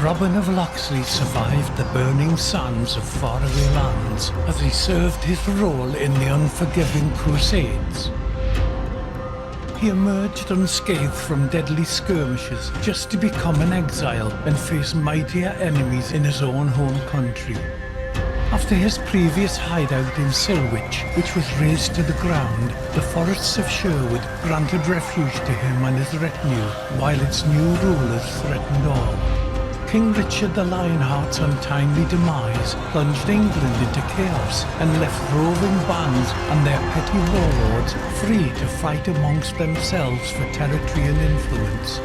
Robin of Locksley survived the burning sands of faraway lands as he served his role in the unforgiving Crusades. He emerged unscathed from deadly skirmishes just to become an exile and face mightier enemies in his own home country. After his previous hideout in Sherwood, which was razed to the ground, the forests of Sherwood granted refuge to him and his retinue, while its new rulers threatened all. King Richard the Lionheart's untimely demise plunged England into chaos and left roving bands and their petty warlords free to fight amongst themselves for territory and influence.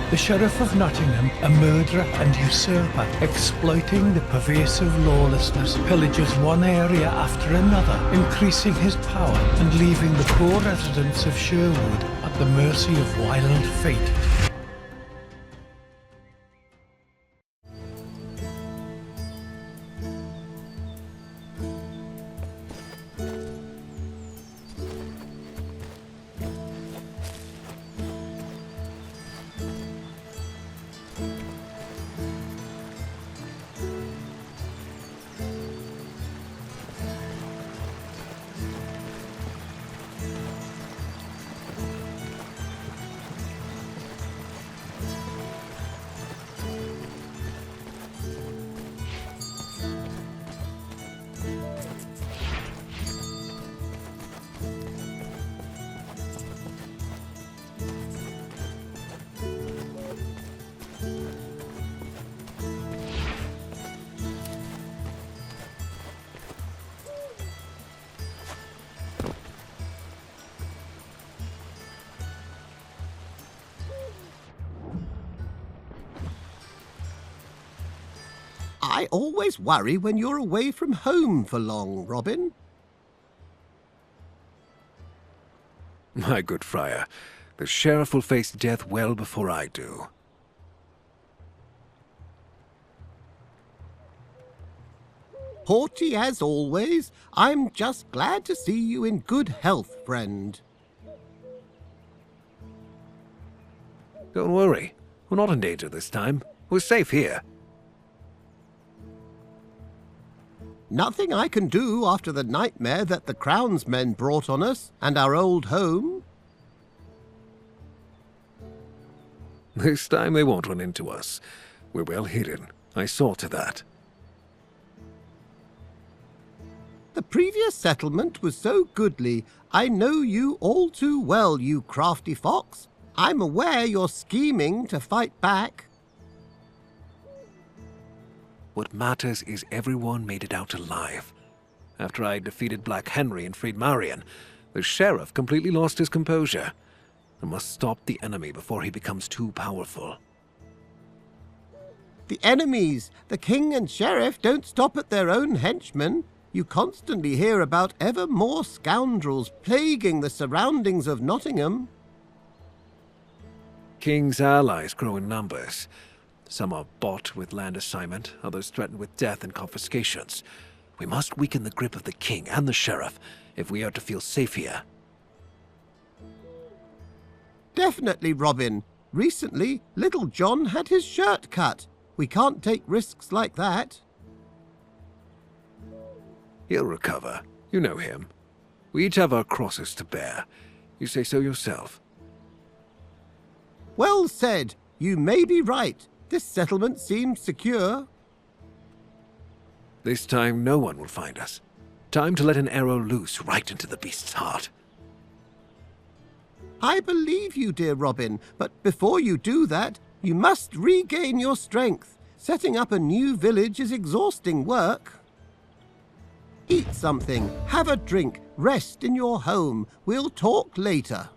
The Sheriff of Nottingham, a murderer and usurper, exploiting the pervasive lawlessness, pillages one area after another, increasing his power and leaving the poor residents of Sherwood at the mercy of wild fate. I always worry when you're away from home for long, Robin. My good friar, the sheriff will face death well before I do. Haughty as always, I'm just glad to see you in good health, friend. Don't worry, we're not in danger this time. We're safe here. Nothing I can do after the nightmare that the Crown's men brought on us and our old home. This time they won't run into us. We're well hidden. I saw to that. The previous settlement was so goodly. I know you all too well, you crafty fox. I'm aware you're scheming to fight back. What matters is everyone made it out alive. After I defeated Black Henry and freed Marion, the sheriff completely lost his composure. I must stop the enemy before he becomes too powerful. The enemies, the king and sheriff, don't stop at their own henchmen. You constantly hear about ever more scoundrels plaguing the surroundings of Nottingham. King's allies grow in numbers. Some are bought with land assignment, others threatened with death and confiscations. We must weaken the grip of the king and the sheriff if we are to feel safe here. Definitely, Robin. Recently, Little John had his shirt cut. We can't take risks like that. He'll recover. You know him. We each have our crosses to bear. You say so yourself. Well said. You may be right. This settlement seems secure. This time no one will find us. Time to let an arrow loose right into the beast's heart. I believe you, dear Robin, but before you do that, you must regain your strength. Setting up a new village is exhausting work. Eat something, have a drink, rest in your home. We'll talk later.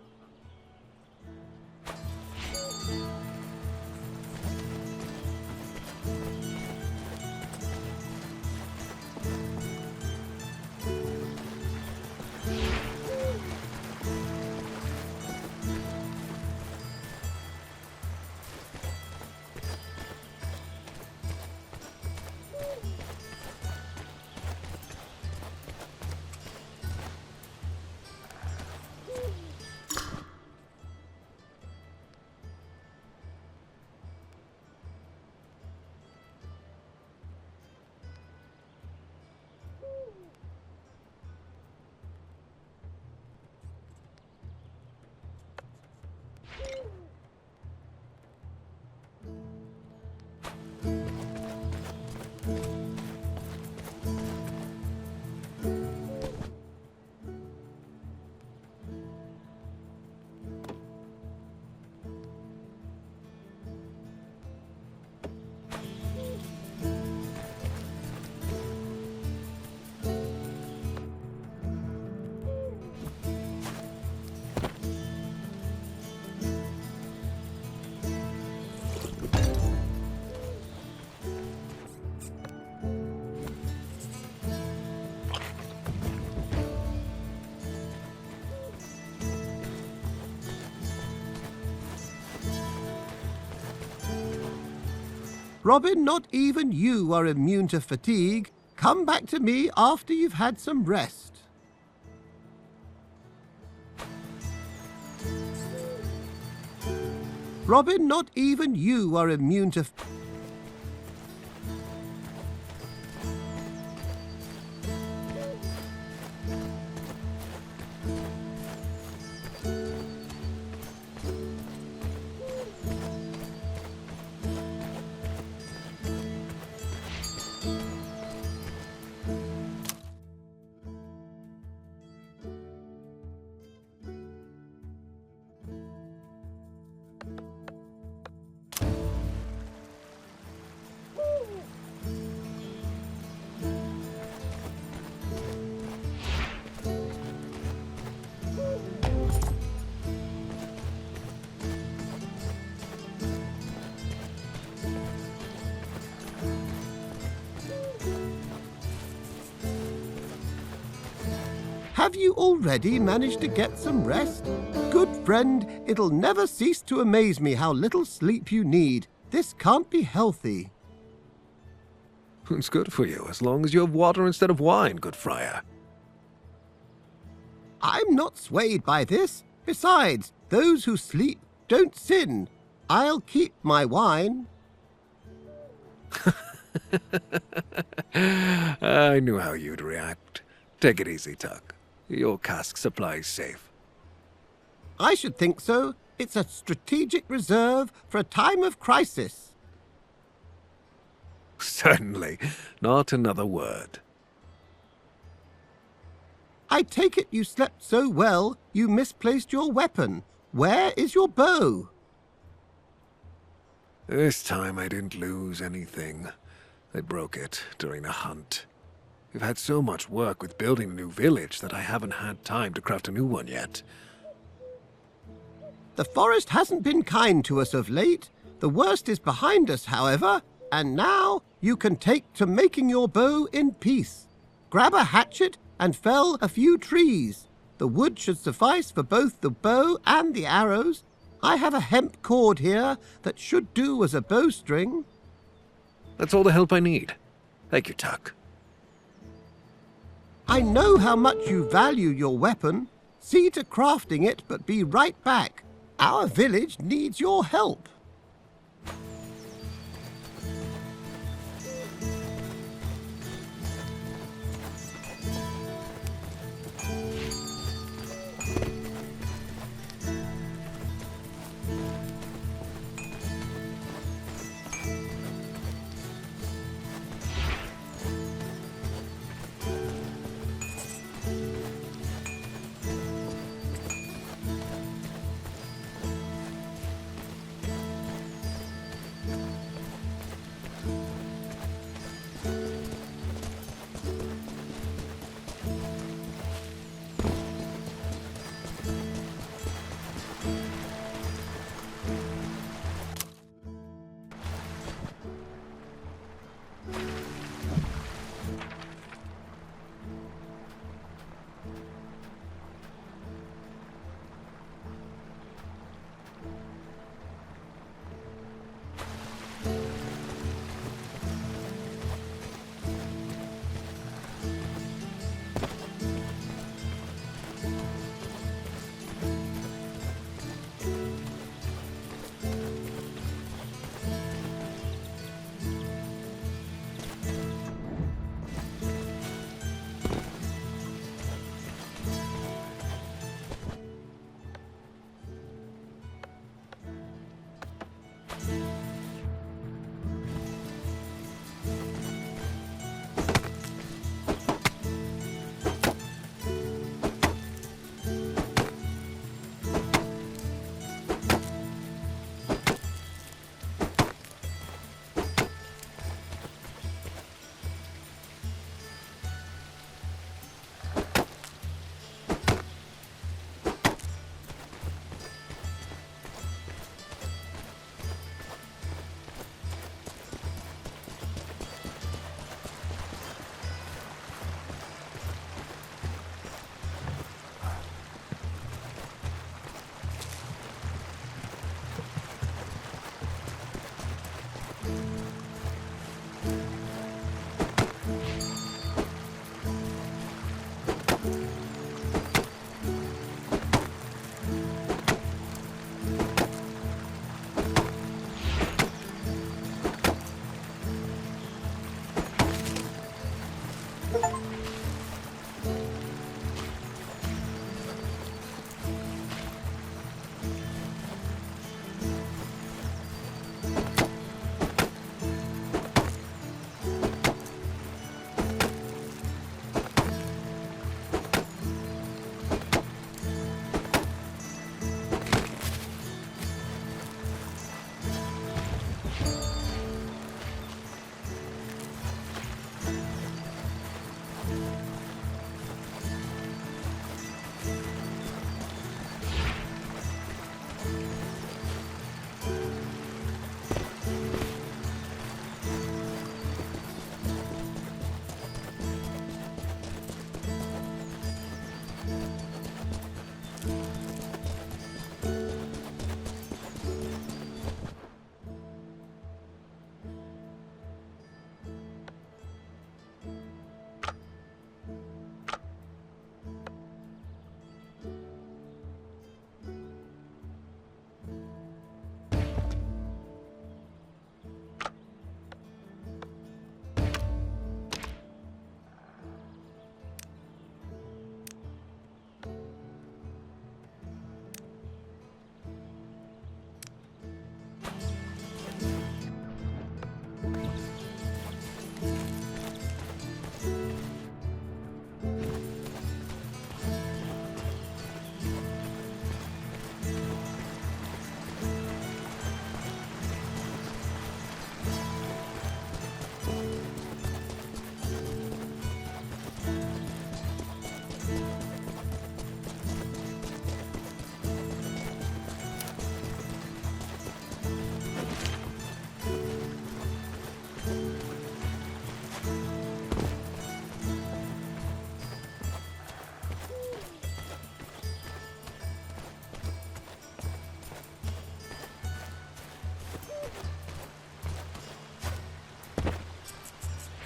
Robin, not even you are immune to fatigue. Come back to me after you've had some rest. Robin, not even you are immune to... Have you already managed to get some rest? Good friend, it'll never cease to amaze me how little sleep you need. This can't be healthy. It's good for you, as long as you have water instead of wine, good friar. I'm not swayed by this. Besides, those who sleep don't sin. I'll keep my wine. I knew how you'd react. Take it easy, Tuck. Your cask supply's safe. I should think so. It's a strategic reserve for a time of crisis. Certainly. Not another word. I take it you slept so well you misplaced your weapon. Where is your bow? This time I didn't lose anything. I broke it during a hunt. We've had so much work with building a new village that I haven't had time to craft a new one yet. The forest hasn't been kind to us of late. The worst is behind us, however, and now you can take to making your bow in peace. Grab a hatchet and fell a few trees. The wood should suffice for both the bow and the arrows. I have a hemp cord here that should do as a bowstring. That's all the help I need. Thank you, Tuck. I know how much you value your weapon. See to crafting it, but be right back. Our village needs your help.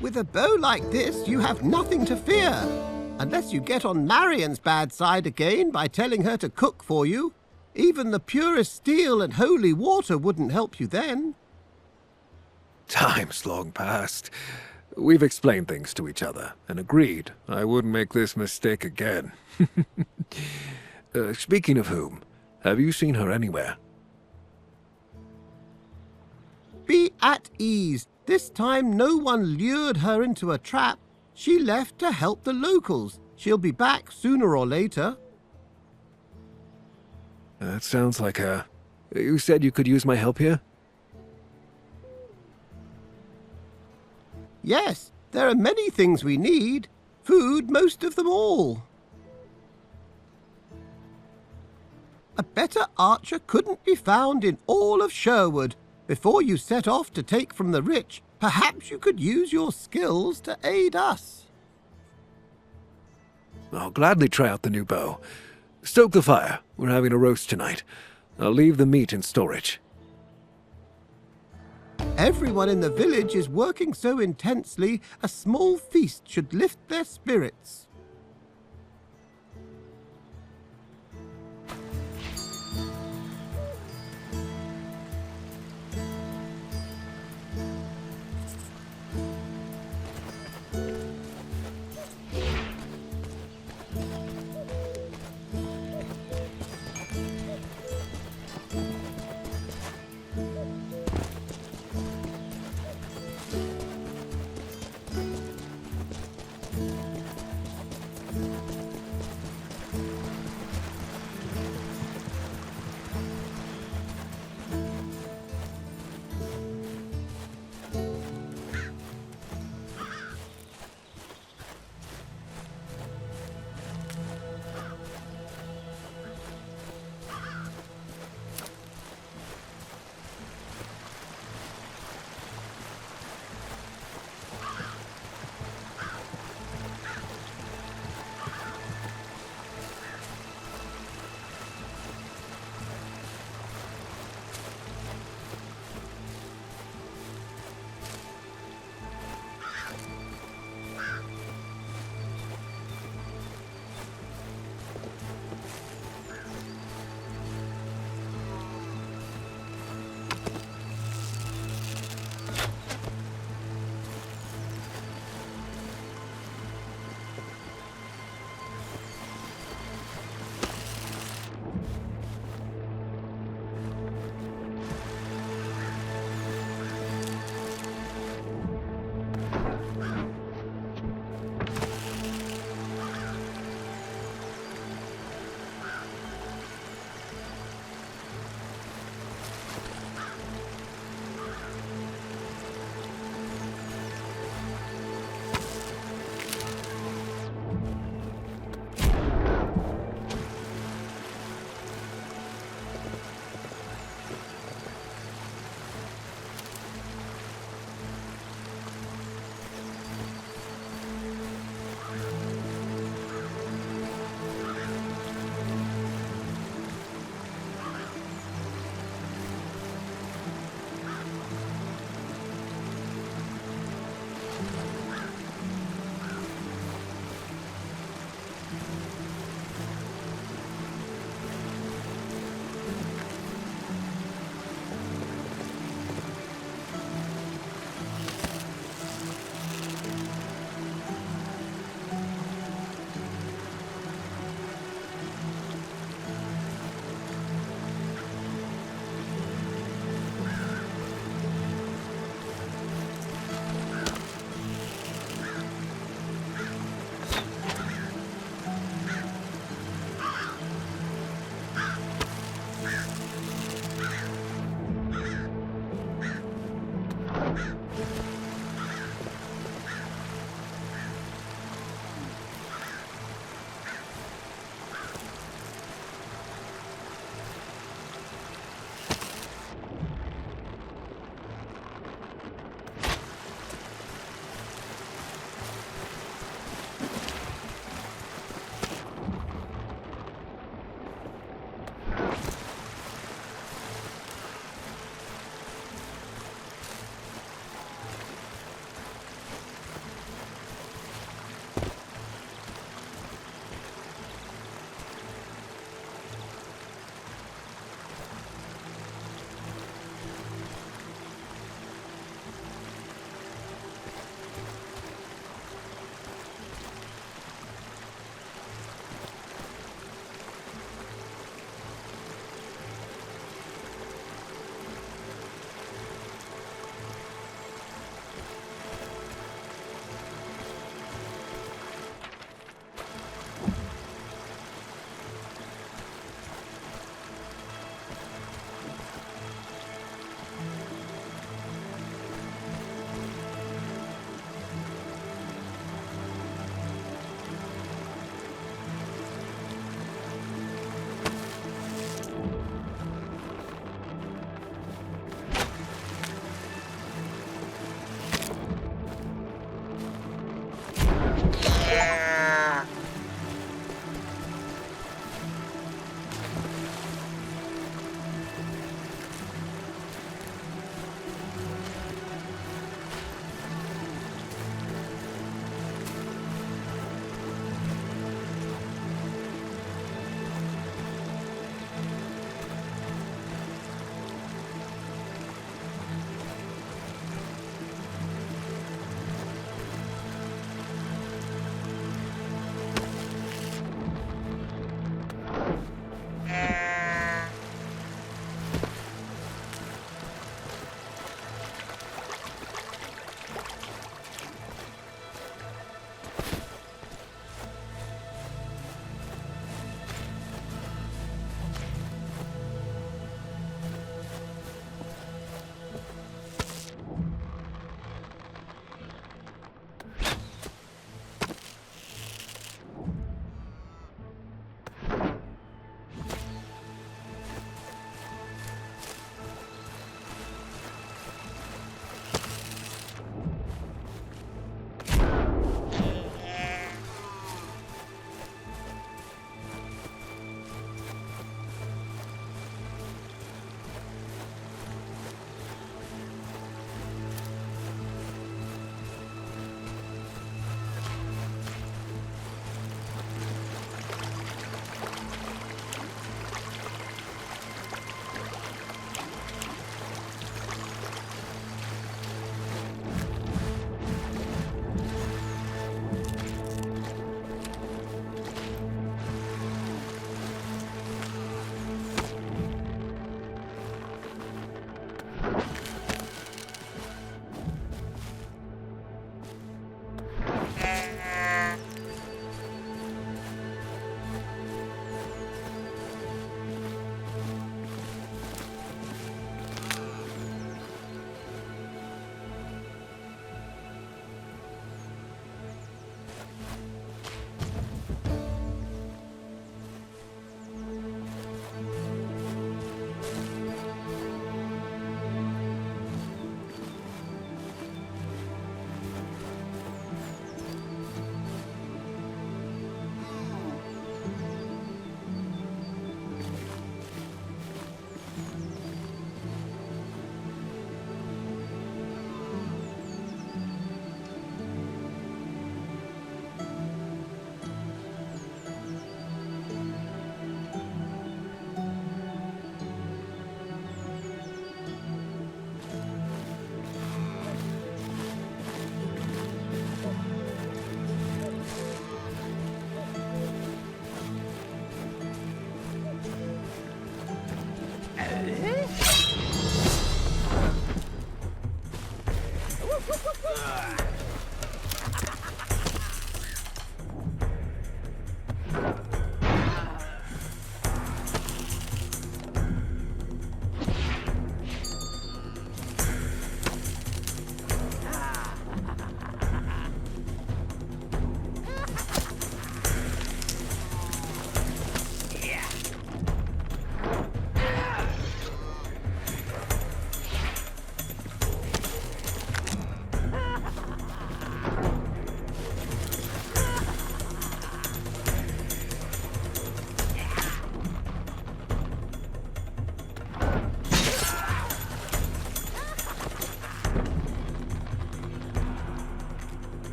With a bow like this, you have nothing to fear. Unless you get on Marion's bad side again by telling her to cook for you. Even the purest steel and holy water wouldn't help you then. Time's long past. We've explained things to each other and agreed I wouldn't make this mistake again. Speaking of whom, have you seen her anywhere? Be at ease. This time no one lured her into a trap. She left to help the locals. She'll be back sooner or later. That sounds like her. You said you could use my help here? Yes, there are many things we need. Food, most of them all. A better archer couldn't be found in all of Sherwood. Before you set off to take from the rich, perhaps you could use your skills to aid us. I'll gladly try out the new bow. Stoke the fire. We're having a roast tonight. I'll leave the meat in storage. Everyone in the village is working so intensely, a small feast should lift their spirits.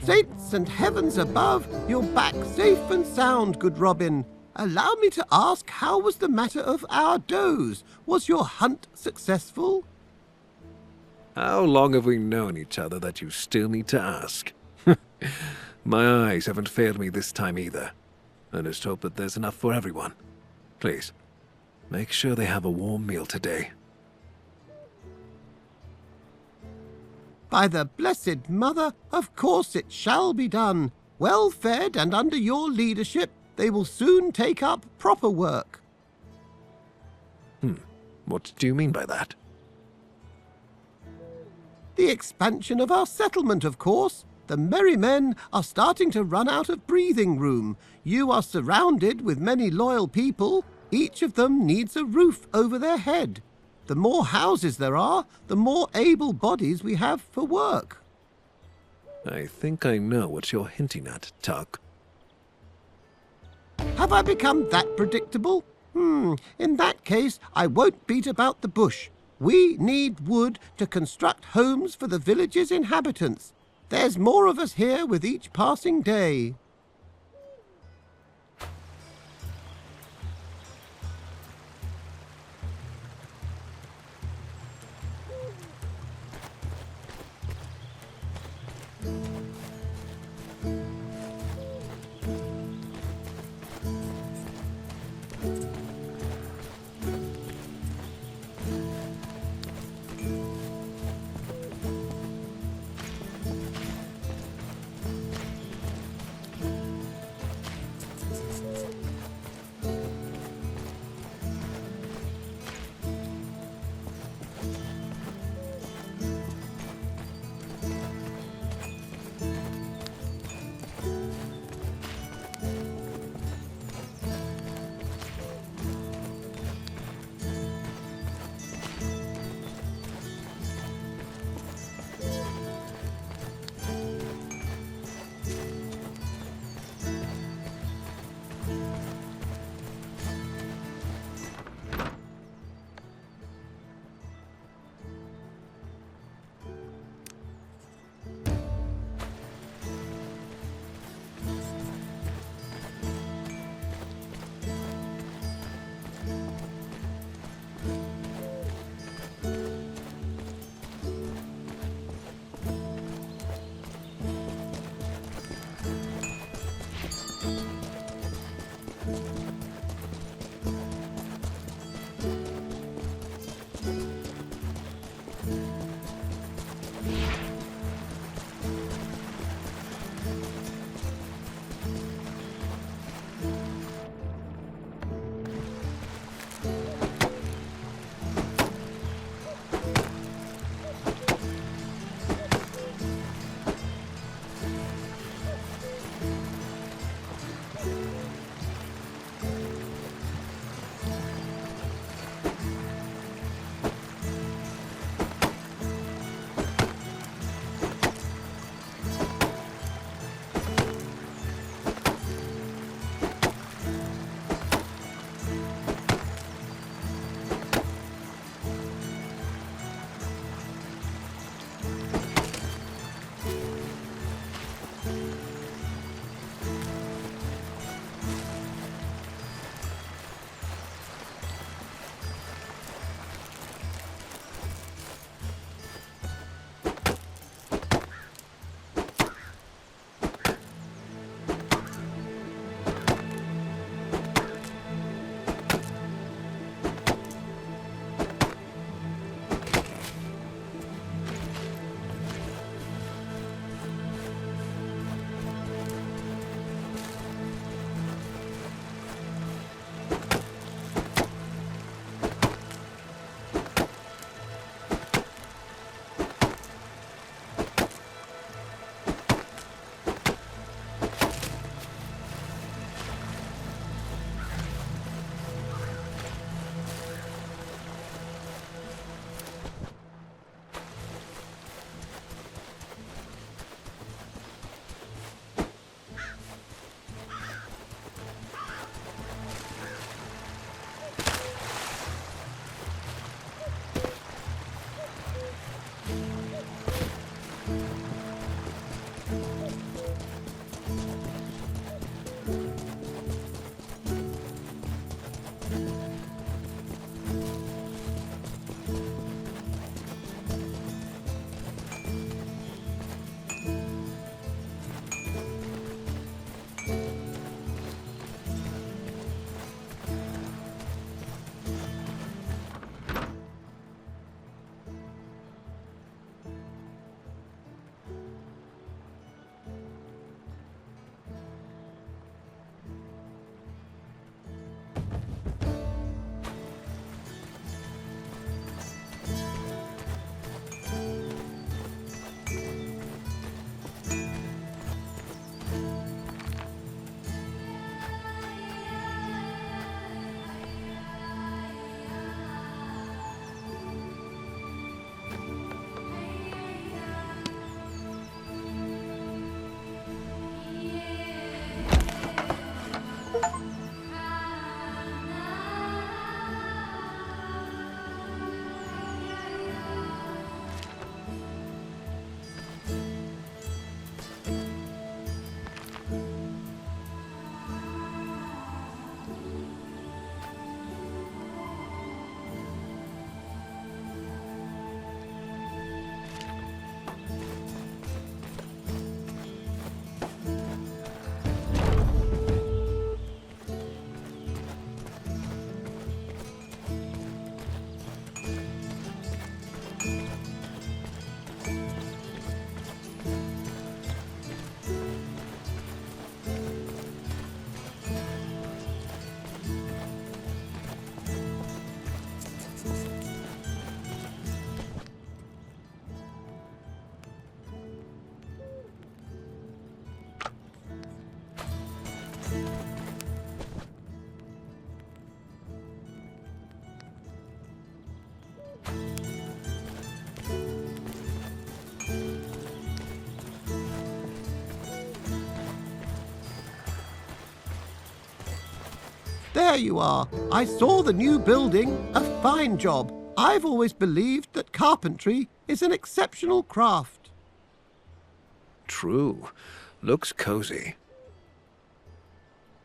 Saints and heavens above, you're back safe and sound, good Robin. Allow me to ask, how was the matter of our does? Was your hunt successful? How long have we known each other that you still need to ask? My eyes haven't failed me this time either. I just hope that there's enough for everyone. Please, make sure they have a warm meal today. By the Blessed Mother, of course it shall be done. Well fed and under your leadership, they will soon take up proper work. What do you mean by that? The expansion of our settlement, of course. The merry men are starting to run out of breathing room. You are surrounded with many loyal people. Each of them needs a roof over their head. The more houses there are, the more able bodies we have for work. I think I know what you're hinting at, Tuck. Have I become that predictable? In that case, I won't beat about the bush. We need wood to construct homes for the village's inhabitants. There's more of us here with each passing day. There you are. I saw the new building. A fine job. I've always believed that carpentry is an exceptional craft. True. Looks cozy.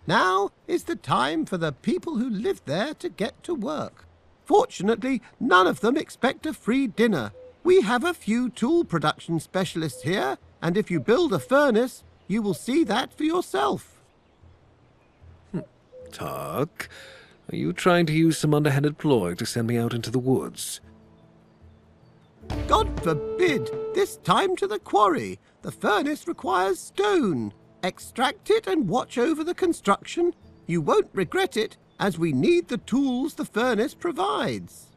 Now is the time for the people who live there to get to work. Fortunately, none of them expect a free dinner. We have a few tool production specialists here, and if you build a furnace, you will see that for yourself. Tuck, are you trying to use some underhanded ploy to send me out into the woods? God forbid! This time to the quarry. The furnace requires stone. Extract it and watch over the construction. You won't regret it, as we need the tools the furnace provides.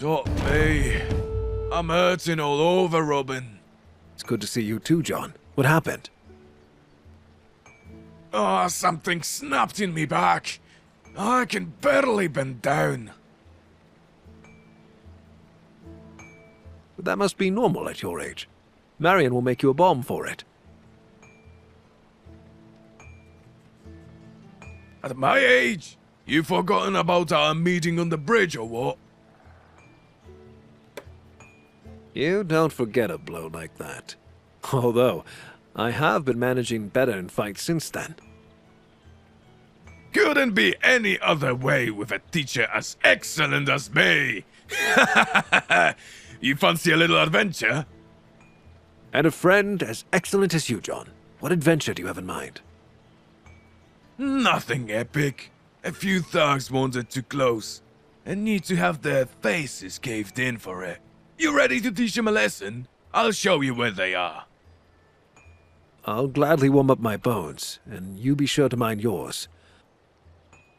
Not me. I'm hurting all over, Robin. It's good to see you too, John. What happened? Oh, something snapped in me back. I can barely bend down. But that must be normal at your age. Marion will make you a balm for it. At my age? You've forgotten about our meeting on the bridge or what? You don't forget a blow like that. Although, I have been managing better in fights since then. Couldn't be any other way with a teacher as excellent as me. You fancy a little adventure? And a friend as excellent as you, John. What adventure do you have in mind? Nothing epic. A few thugs wandered too close and need to have their faces caved in for it. You ready to teach them a lesson? I'll show you where they are. I'll gladly warm up my bones, and you be sure to mind yours.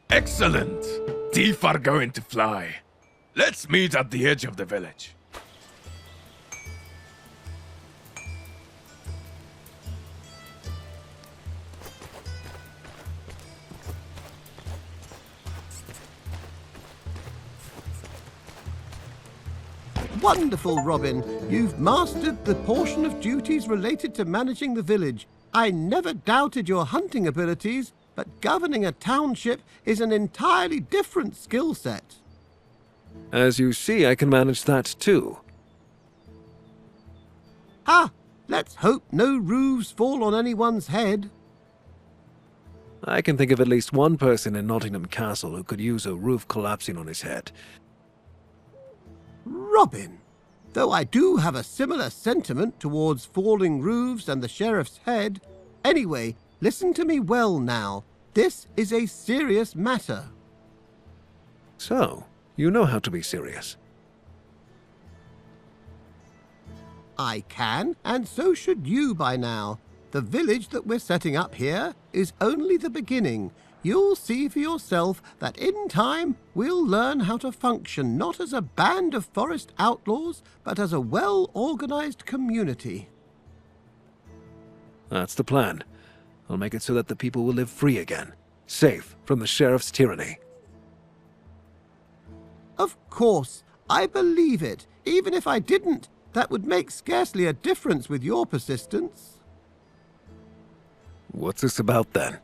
Excellent! Teeth are going to fly. Let's meet at the edge of the village. Wonderful, Robin. You've mastered the portion of duties related to managing the village. I never doubted your hunting abilities, but governing a township is an entirely different skill set. As you see, I can manage that too. Ha! Let's hope no roofs fall on anyone's head. I can think of at least one person in Nottingham Castle who could use a roof collapsing on his head. Robin, though I do have a similar sentiment towards falling roofs and the sheriff's head. Anyway, listen to me well now. This is a serious matter. So, you know how to be serious. I can, and so should you by now. The village that we're setting up here is only the beginning. You'll see for yourself that in time we'll learn how to function not as a band of forest outlaws, but as a well-organized community. That's the plan. I'll make it so that the people will live free again, safe from the sheriff's tyranny. Of course, I believe it. Even if I didn't, that would make scarcely a difference with your persistence. What's this about then?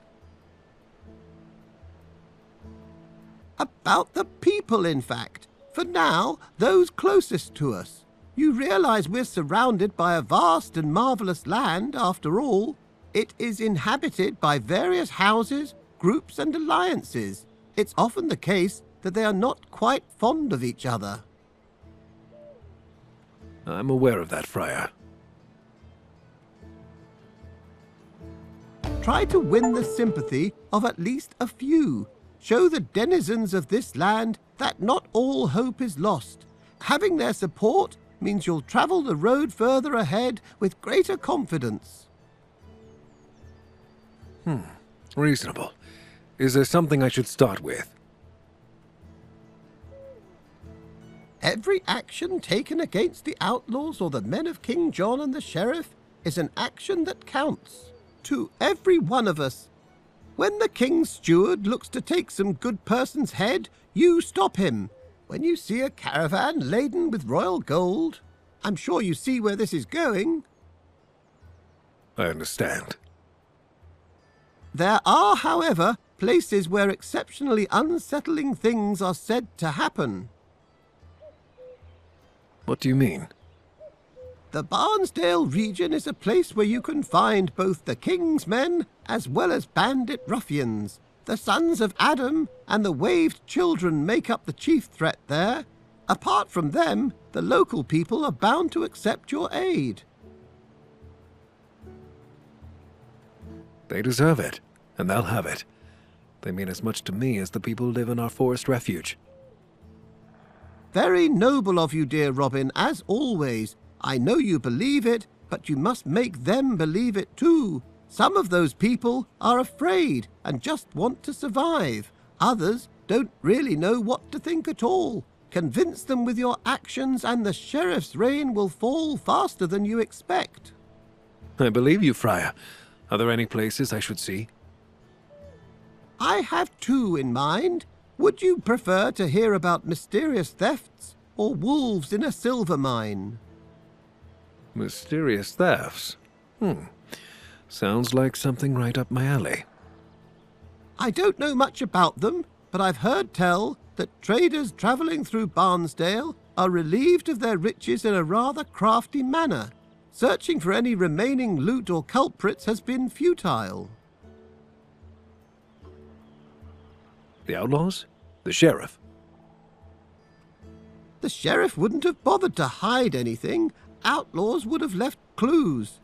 About the people, in fact. For now, those closest to us. You realize we're surrounded by a vast and marvelous land, after all. It is inhabited by various houses, groups, and alliances. It's often the case that they are not quite fond of each other. I'm aware of that, Friar. Try to win the sympathy of at least a few. Show the denizens of this land that not all hope is lost. Having their support means you'll travel the road further ahead with greater confidence. Reasonable. Is there something I should start with? Every action taken against the outlaws or the men of King John and the sheriff is an action that counts. To every one of us. When the king's steward looks to take some good person's head, you stop him. When you see a caravan laden with royal gold, I'm sure you see where this is going. I understand. There are, however, places where exceptionally unsettling things are said to happen. What do you mean? The Barnsdale region is a place where you can find both the king's men as well as bandit ruffians. The sons of Adam and the waved children make up the chief threat there. Apart from them, the local people are bound to accept your aid. They deserve it, and they'll have it. They mean as much to me as the people who live in our forest refuge. Very noble of you, dear Robin, as always. I know you believe it, but you must make them believe it too. Some of those people are afraid and just want to survive. Others don't really know what to think at all. Convince them with your actions and the sheriff's reign will fall faster than you expect. I believe you, Friar. Are there any places I should see? I have two in mind. Would you prefer to hear about mysterious thefts or wolves in a silver mine? Mysterious thefts? Sounds like something right up my alley. I don't know much about them, but I've heard tell that traders travelling through Barnesdale are relieved of their riches in a rather crafty manner. Searching for any remaining loot or culprits has been futile. The outlaws? The sheriff? The sheriff wouldn't have bothered to hide anything. Outlaws would have left clues.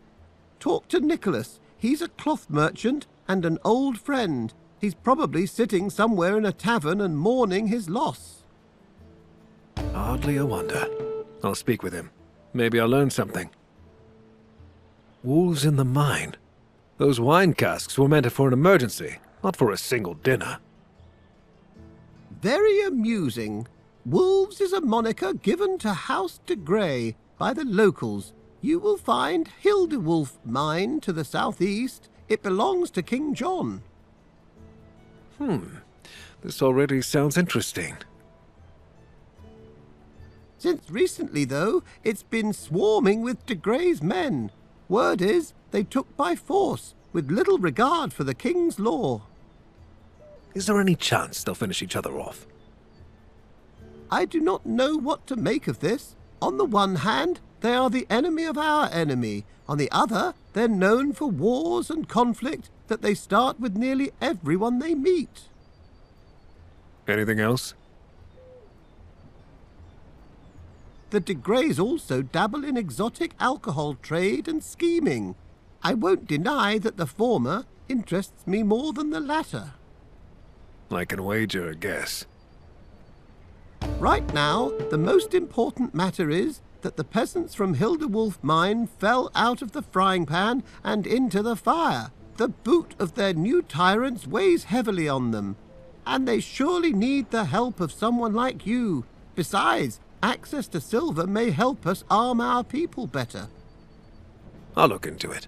Talk to Nicholas. He's a cloth merchant and an old friend. He's probably sitting somewhere in a tavern and mourning his loss. Hardly a wonder. I'll speak with him. Maybe I'll learn something. Wolves in the mine. Those wine casks were meant for an emergency, not for a single dinner. Very amusing. Wolves is a moniker given to House de Grey by the locals. You will find Hildewolf Mine to the southeast. It belongs to King John. This already sounds interesting. Since recently, though, it's been swarming with de Grey's men. Word is they took by force, with little regard for the king's law. Is there any chance they'll finish each other off? I do not know what to make of this. On the one hand, they are the enemy of our enemy. On the other, they're known for wars and conflict that they start with nearly everyone they meet. Anything else? The de Greys also dabble in exotic alcohol trade and scheming. I won't deny that the former interests me more than the latter. I can wager a guess. Right now, the most important matter is that the peasants from Hildewolf Mine fell out of the frying pan and into the fire. The boot of their new tyrants weighs heavily on them, and they surely need the help of someone like you. Besides, access to silver may help us arm our people better. I'll look into it.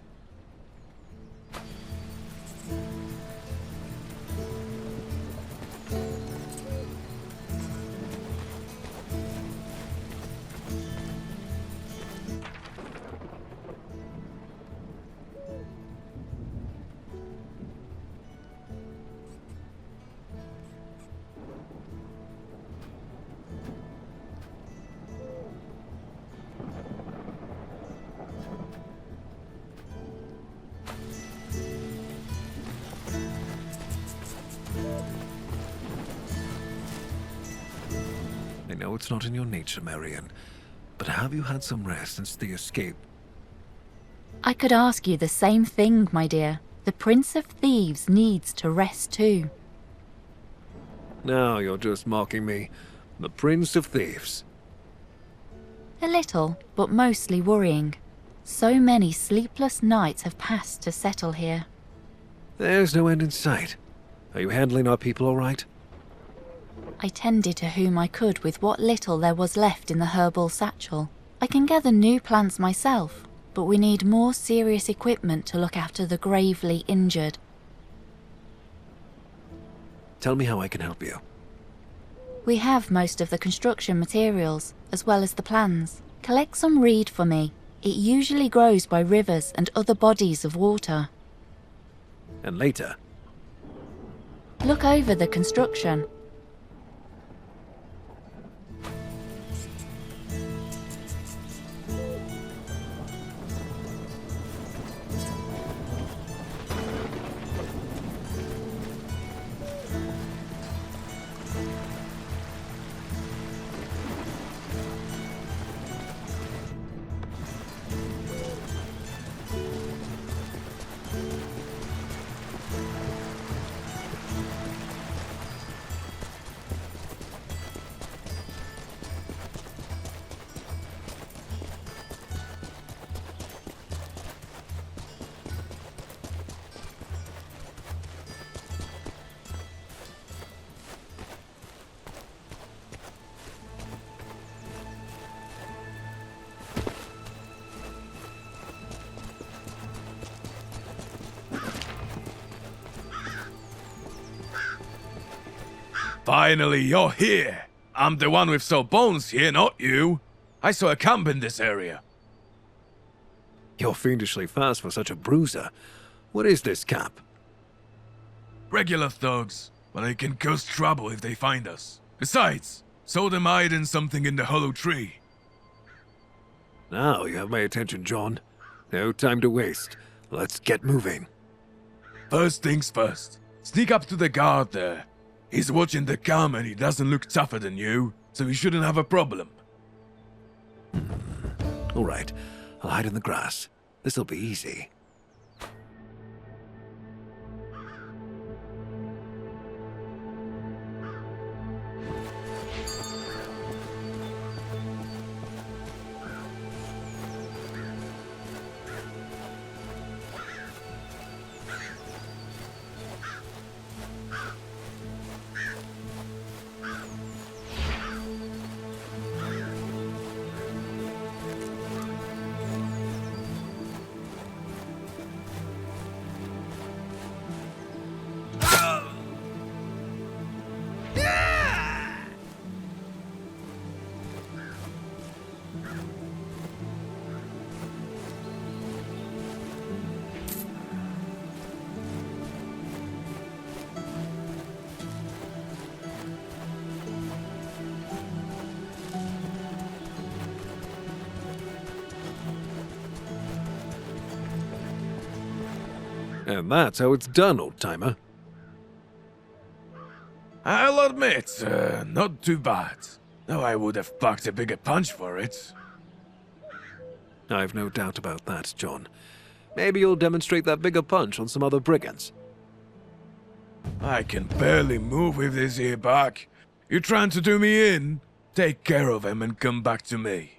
I know it's not in your nature, Marion, but have you had some rest since the escape? I could ask you the same thing, my dear. The Prince of Thieves needs to rest too. Now you're just mocking me. The Prince of Thieves. A little, but mostly worrying. So many sleepless nights have passed to settle here. There's no end in sight. Are you handling our people all right? I tended to whom I could with what little there was left in the herbal satchel. I can gather new plants myself, but we need more serious equipment to look after the gravely injured. Tell me how I can help you. We have most of the construction materials, as well as the plans. Collect some reed for me. It usually grows by rivers and other bodies of water. And later? Look over the construction. Finally, you're here. I'm the one with sore bones here, not you. I saw a camp in this area. You're fiendishly fast for such a bruiser. What is this camp? Regular thugs, but they can cause trouble if they find us. Besides, saw them hiding something in the hollow tree. Now you have my attention, John. No time to waste. Let's get moving. First things first. Sneak up to the guard there. He's watching the camp and he doesn't look tougher than you, so he shouldn't have a problem. All right, I'll hide in the grass. This'll be easy. And that's how it's done, old-timer. I'll admit, not too bad. Though I would have packed a bigger punch for it. I've no doubt about that, John. Maybe you'll demonstrate that bigger punch on some other brigands. I can barely move with this here back. You trying to do me in? Take care of him and come back to me.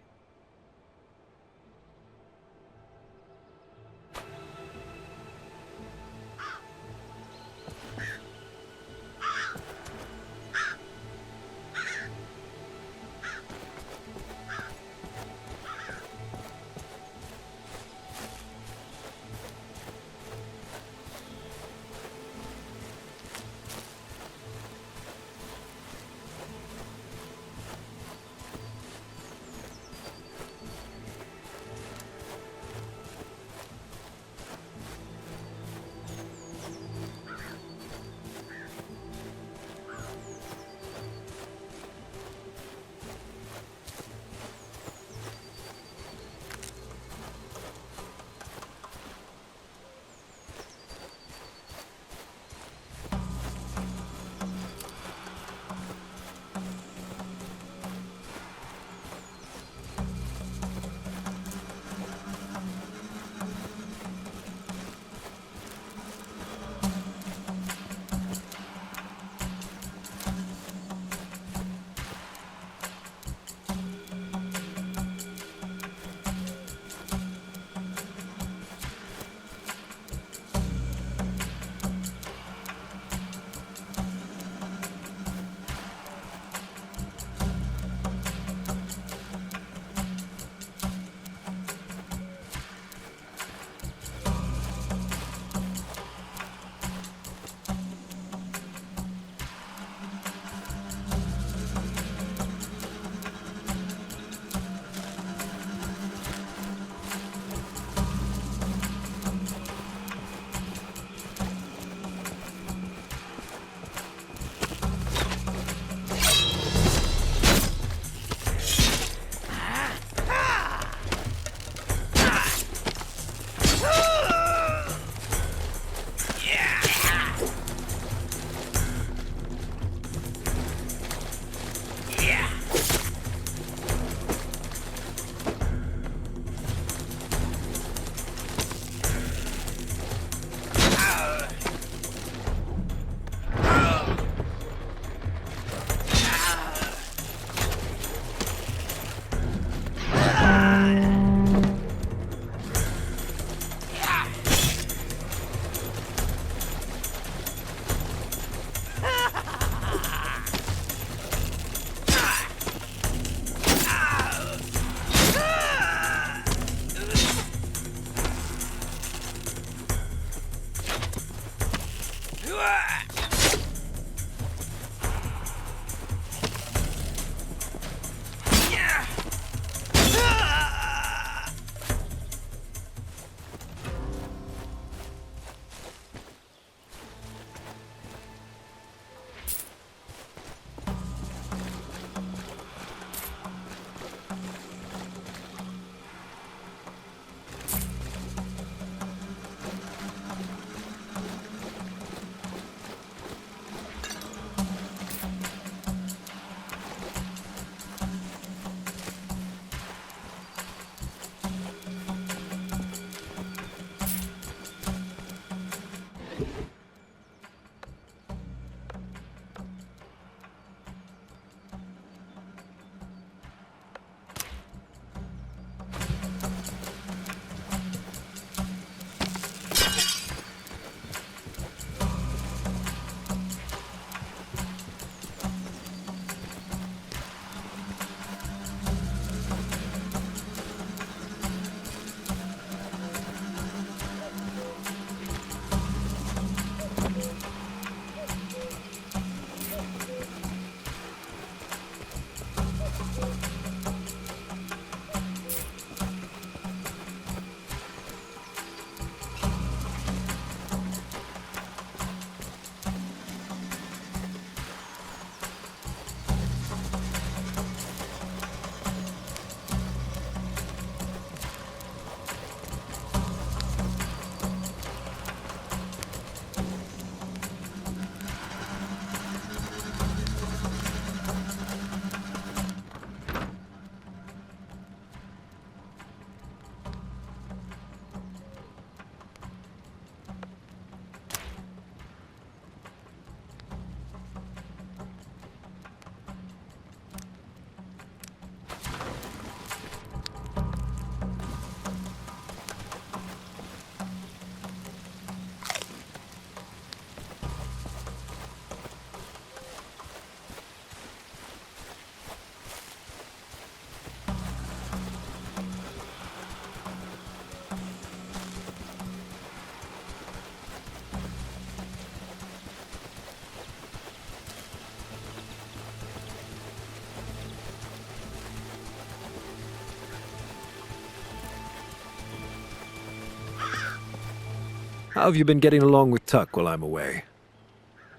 How have you been getting along with Tuck while I'm away?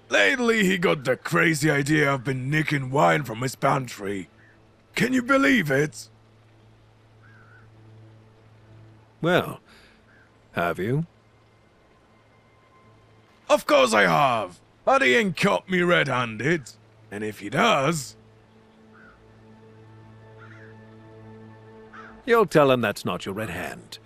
Lately, he got the crazy idea I've been nicking wine from his pantry. Can you believe it? Well, have you? Of course I have. But he ain't caught me red-handed. And if he does... You'll tell him that's not your red hand.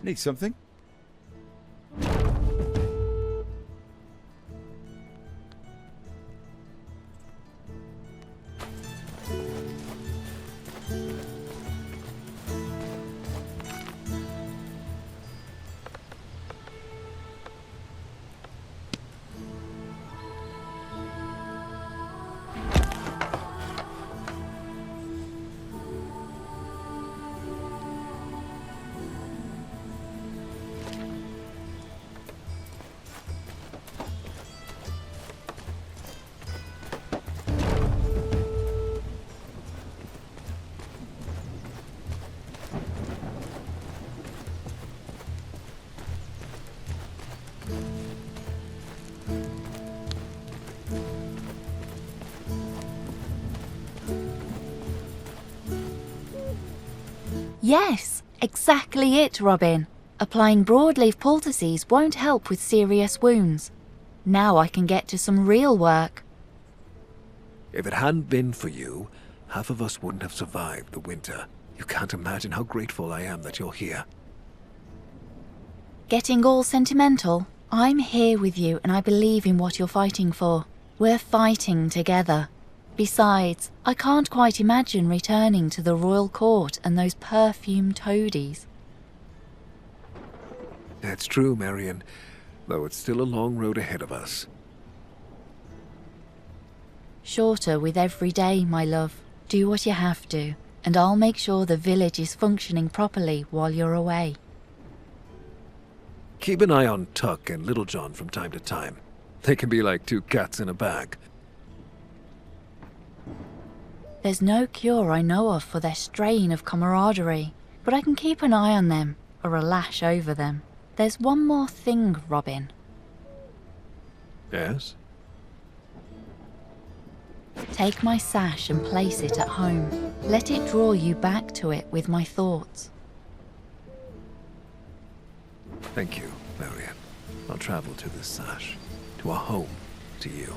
Need something? Yes, exactly it, Robin. Applying broadleaf poultices won't help with serious wounds. Now I can get to some real work. If it hadn't been for you, half of us wouldn't have survived the winter. You can't imagine how grateful I am that you're here. Getting all sentimental? I'm here with you and I believe in what you're fighting for. We're fighting together. Besides, I can't quite imagine returning to the royal court and those perfumed toadies. That's true, Marion, though it's still a long road ahead of us. Shorter with every day, my love. Do what you have to, and I'll make sure the village is functioning properly while you're away. Keep an eye on Tuck and Little John from time to time. They can be like two cats in a bag. There's no cure I know of for their strain of camaraderie, but I can keep an eye on them, or a lash over them. There's one more thing, Robin. Yes? Take my sash and place it at home. Let it draw you back to it with my thoughts. Thank you, Marion. I'll travel to this sash, to a home, to you.